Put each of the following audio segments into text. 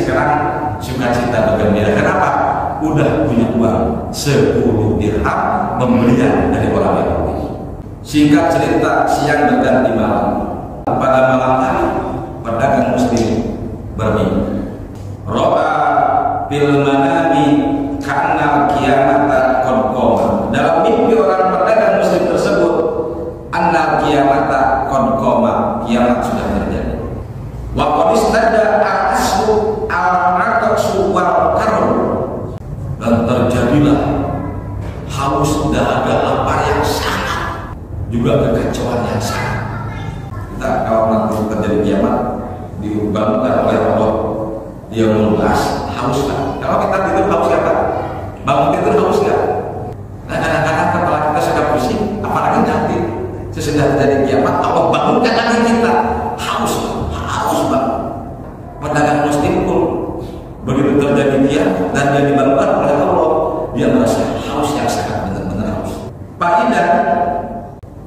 sekarang sukacita bergembira. Kenapa? Udah punya uang 10 dirham pembelian dari orang Yahudi. Singkat cerita, siang berganti malam. Pada malam hari pedagang muslim bermimpi. Ro'a fil manami kana kiamata qad qama. Dalam mimpi orang pedagang muslim tersebut, anna kiamata qad qama, kiamat sudah terjadi. Wa qad istada al-asru al-raqsu wal karam. Dan terjadilah haus, dahaga, lapar yang sangat, juga kekacauan yang sangat. Kita kalau nanti terjadi kiamat dibangunkan oleh Allah, dia meluas, haus kan? Kalau kita tidur haus apa? Bangun tidur haus nggak? Nah, kadang-kadang kepala kita sudah pusing, apalagi nanti sesudah terjadi kiamat Allah bangunkan lagi kita haus banget. Pedagang muslim pun begitu terjadi kiamat dan dia dibangunkan oleh Allah, dia merasa haus yang sangat benar-benar haus. Fa'idan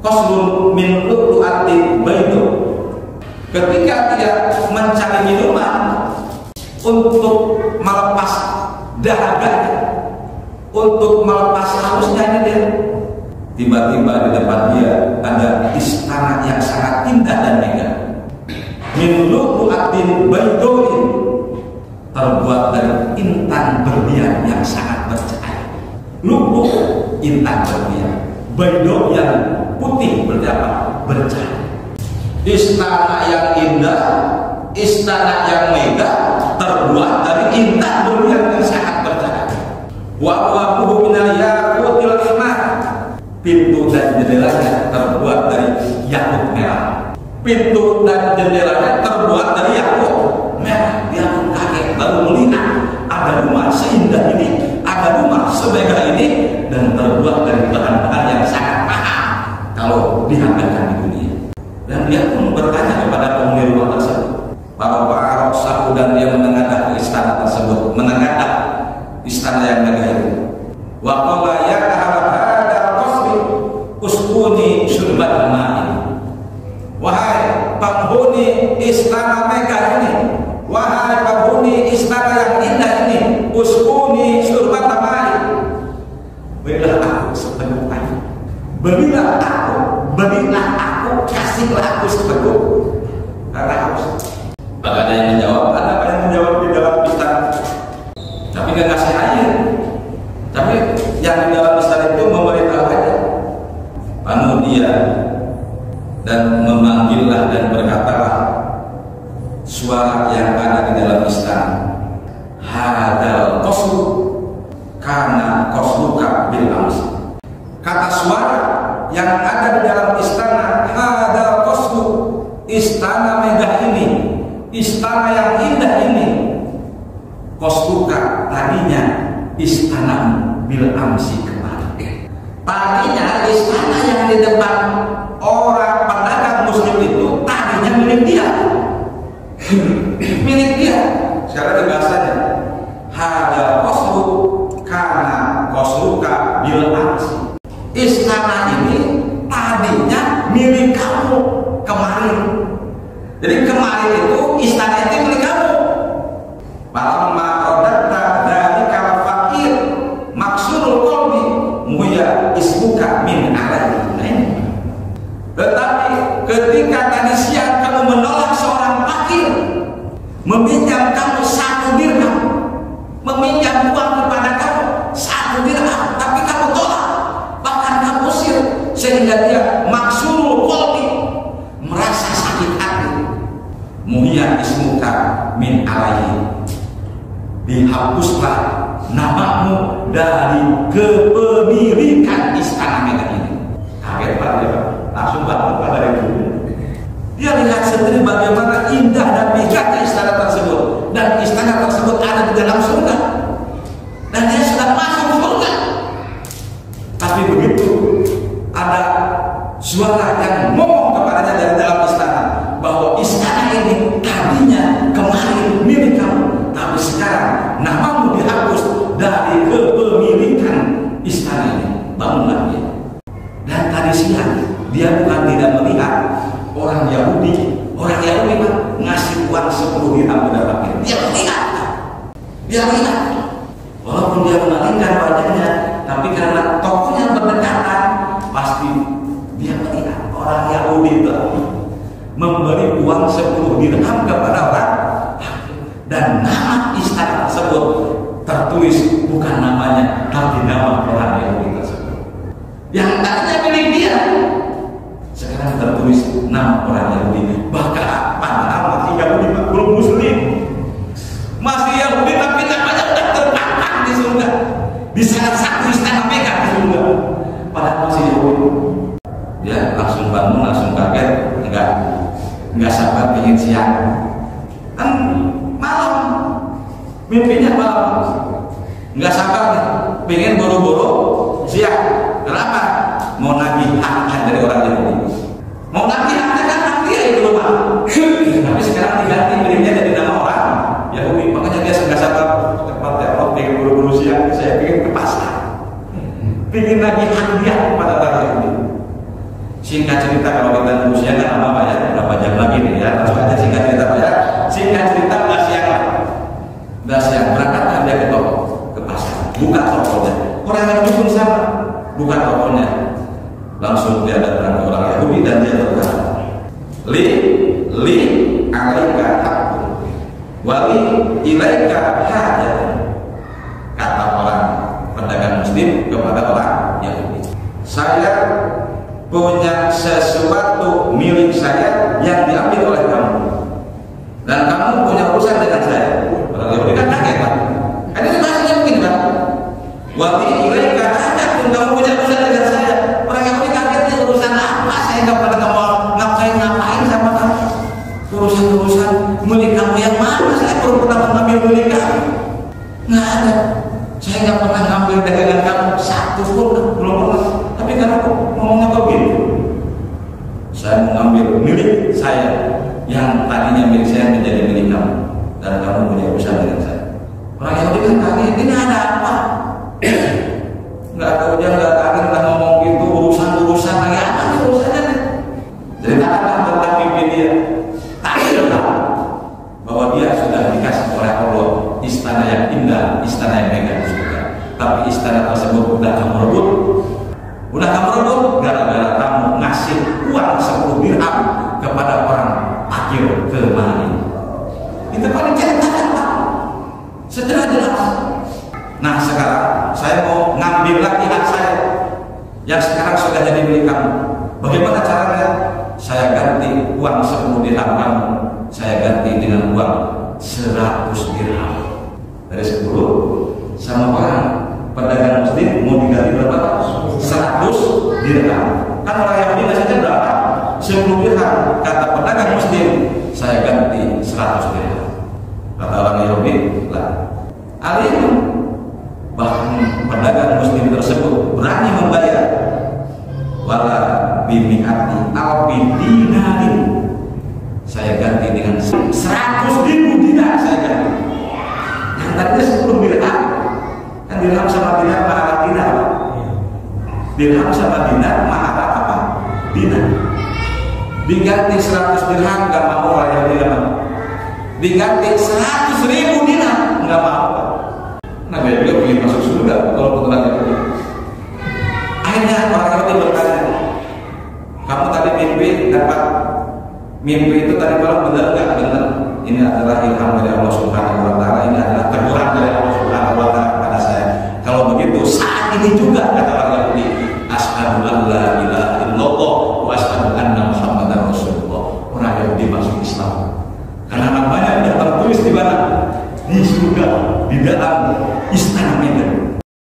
qaslun min lu'lu'atin baidu. Ketika dia mencari minuman untuk melepas dahaganya, untuk melepas hausnya, ini dia tiba-tiba di depan dia ada istana yang sangat indah dan megah. Min lu'lu'atin baiduin, terbuat dari intan berlian yang sangat bercahaya. Lu'lu' intan berlian, baidu yang putih bercahaya. Istana yang indah, istana yang megah, terbuat dari intan berlian yang sangat bercahaya. Wa abwabuhu minal yaqutil ahmar. Pintu dan jendelanya terbuat dari yakut merah. Pintu dan jendelanya terbuat dari yakut merah. Dia pun kaget baru melihat ada rumah seindah ini, ada rumah semegah ini, dan terbuat dari bahan-bahan yang sangat mahal kalau dihargakan di dunia. Dan dia pun bertanya kepada penghuni rumah tersebut. Para sahu, dan dia menengadah ke istana tersebut, menengadah istana yang megah itu. Wa qala ya ahla hadzal qasri uskuni syurbat ma'in. Wahai penghuni istana megah ini, wahai penghuni istana yang indah ini, uskuni syurbat ma'in. Berilah aku seteguk air. Berilah aku, kasihlah aku seteguk, karena haus. Maka ada yang menjawab, ada yang menjawab di dalam istana, tapi gak kasih air. Tapi yang di dalam istana itu memberitahu aja. Anu dia dan memanggillah dan berkatalah suara yang ada di dalam istana. Hadal qasru kana qasruka bil ams. Kata suara yang ada di dalam istana, hadal qasru, istana megah ini, istana yang indah ini, qasruka, tadinya istana bil amsi kemarin. Tadinya istana yang di depan orang pedagang muslim itu tadinya milik dia. Milik dia. Sekarang bahasanya hada qasru kana qasruka bil amsi. Istana ini tadinya milik kamu kemarin. Jadi kemarin itu istana itu milik kamu. Falamma qadatta dzalika fakir maksurul qalbi muya isbuka min alaihi. Tetapi ketika tadi siang kamu menolak seorang fakir, meminjam kamu 1 dirham, meminjam uang kepada kamu 1 dirham, tapi kamu tolak, bahkan kamu usir, sehingga dia maksurul qalbi, merasa sakit hati. Muya ismuka min alaihi, dihapuslah namamu dari kepemilikan istana megah ini. Kaget Pak dia, langsung bangun pada hari itu. Dia lihat sendiri bagaimana indah dan megahnya istana tersebut, dan istana tersebut ada di dalam surga, dan dia sudah masuk surga. Tapi begitu ada suara yang ngomong kepadanya dari dalam istana bahwa istana ini tadinya kemarin milik kamu, tapi sekarang namamu dihapus dari kepemilikan istana ini. Bangunlah dia. Dan tadi siang dia bukan tidak melihat orang Yahudi Pak ngasih uang 10 dirham kepada fakir. Dia melihat Dia lihat, walaupun dia memalingkan wajahnya, tapi karena tokohnya berdekatan, pasti dia melihat orang Yahudi itu memberi uang 10 dirham kepada orang, dan nama istana tersebut tertulis bukan namanya, tapi nama orang Yahudi tersebut. Yang tadinya milik dia, sekarang tertulis nama orang Yahudi. Bahkan padahal masih Yahudi, belum Muslim, masih Yahudi, tapi namanya sudah terpampang di surga, di salah satu istana mereka di surga. Padahal masih Yahudi. Dia langsung bangun, langsung kaget, enggak sabar pengen siang. Kan malam, mimpinya malam, enggak sabar nih, pengen buru-buru siang. Kenapa? Mau nagih hak dari orang Yahudi. Mau nagih haknya kan hak dia itu rumah. Tapi sekarang diganti miliknya jadi nama orang Yahudi. Makanya dia enggak sabar, cepat ya, pengen buru-buru siang. Saya pengen ke pasar, pengen nagih hak dia kepada orang Yahudi. Singkat cerita, kalau kita nunggu siang kan lama Pak ya, berapa jam lagi nih ya, langsung aja singkat cerita Pak ya. Singkat cerita udah siang, berangkatlah dia ke toko, ke pasar, buka tokonya. Orang Yahudi pun sama, buka tokonya. Langsung dia datang ke orang Yahudi dan dia berkata, li alaika hakun, wali ilaika hajat. Kata orang pedagang Muslim kepada orang Yahudi, saya punya sesuatu milik saya yang diambil oleh kamu, dan kamu punya urusan dengan saya. Orang Yahudi kan kaget Pak. Kan ini bahasanya mungkin Pak. Wali ilaika hajatun, kamu punya urusan dengan saya. Orang Yahudi kaget, ini urusan apa? Saya nggak pernah ngapain sama kamu. Urusan milik kamu yang mana? Saya belum pernah mengambil milik kamu. Nggak ada. Saya nggak pernah ngambil dagangan kamu satu pun, belum pernah. Tapi karena ngomongnya kok gitu, saya mengambil milik saya yang tadinya milik saya menjadi milik kamu, dan kamu punya urusan dengan saya. Orang Yahudi kan kaget, ini ada apa? Nggak tahu dia, nggak kaget, nggak ngomong gitu, urusan lagi apa nih urusannya nih? Ceritakanlah tentang mimpi dia. Tahu bahwa dia sudah dikasih oleh Allah istana yang indah, istana yang megah di surga. Tapi istana tersebut udah kamu rebut. Gara-gara kamu ngasih uang 10 dirham kepada orang fakir ke mana ini. Itu paling ceritakan Pak, secara jelas. Nah sekarang saya mau ngambil lagi hak saya yang sekarang sudah jadi milik kamu. Bagaimana caranya? Saya ganti uang 10 dirham kamu, saya ganti dengan uang 100 dirham. Dari 10 sama orang pedagang Muslim mau diganti berapa? 100 dirham. Kan orang Yahudi ngasihnya berapa? 10 dirham. Kata pedagang Muslim, saya ganti 100 dirham. Kata orang Yahudi, lah alim, bahkan pedagang Muslim tersebut berani membayar wala bimi'ati alfi dinarin, saya ganti dengan 100.000 dinar. Saya ganti yang tadinya 10 dirham. Kan dirham sama dinar mahal dinar. Dirham sama dinar mahal apa? Dinar. Diganti 100 dirham nggak mau orang Yahudi, nggak mau. Diganti 100.000 dinar nggak mau. Nah dia juga ingin masuk surga kalau betulan Yahudi. Akhirnya orang Yahudi bertanya, kamu tadi mimpi itu tadi malam benar nggak? Benar. Ini adalah ilham dari Allah Subhanahu Wa Taala. Ini adalah teguran dari Allah Subhanahu Wa Taala kepada saya. Kalau begitu saat ini juga kata orang Yahudi, asyhadu an la ilaha illallah wa asyhadu anna Muhammadar Rasulullah. Orang Yahudi masuk Islam karena namanya sudah tertulis di mana? Di surga, di dalam istana Mekah.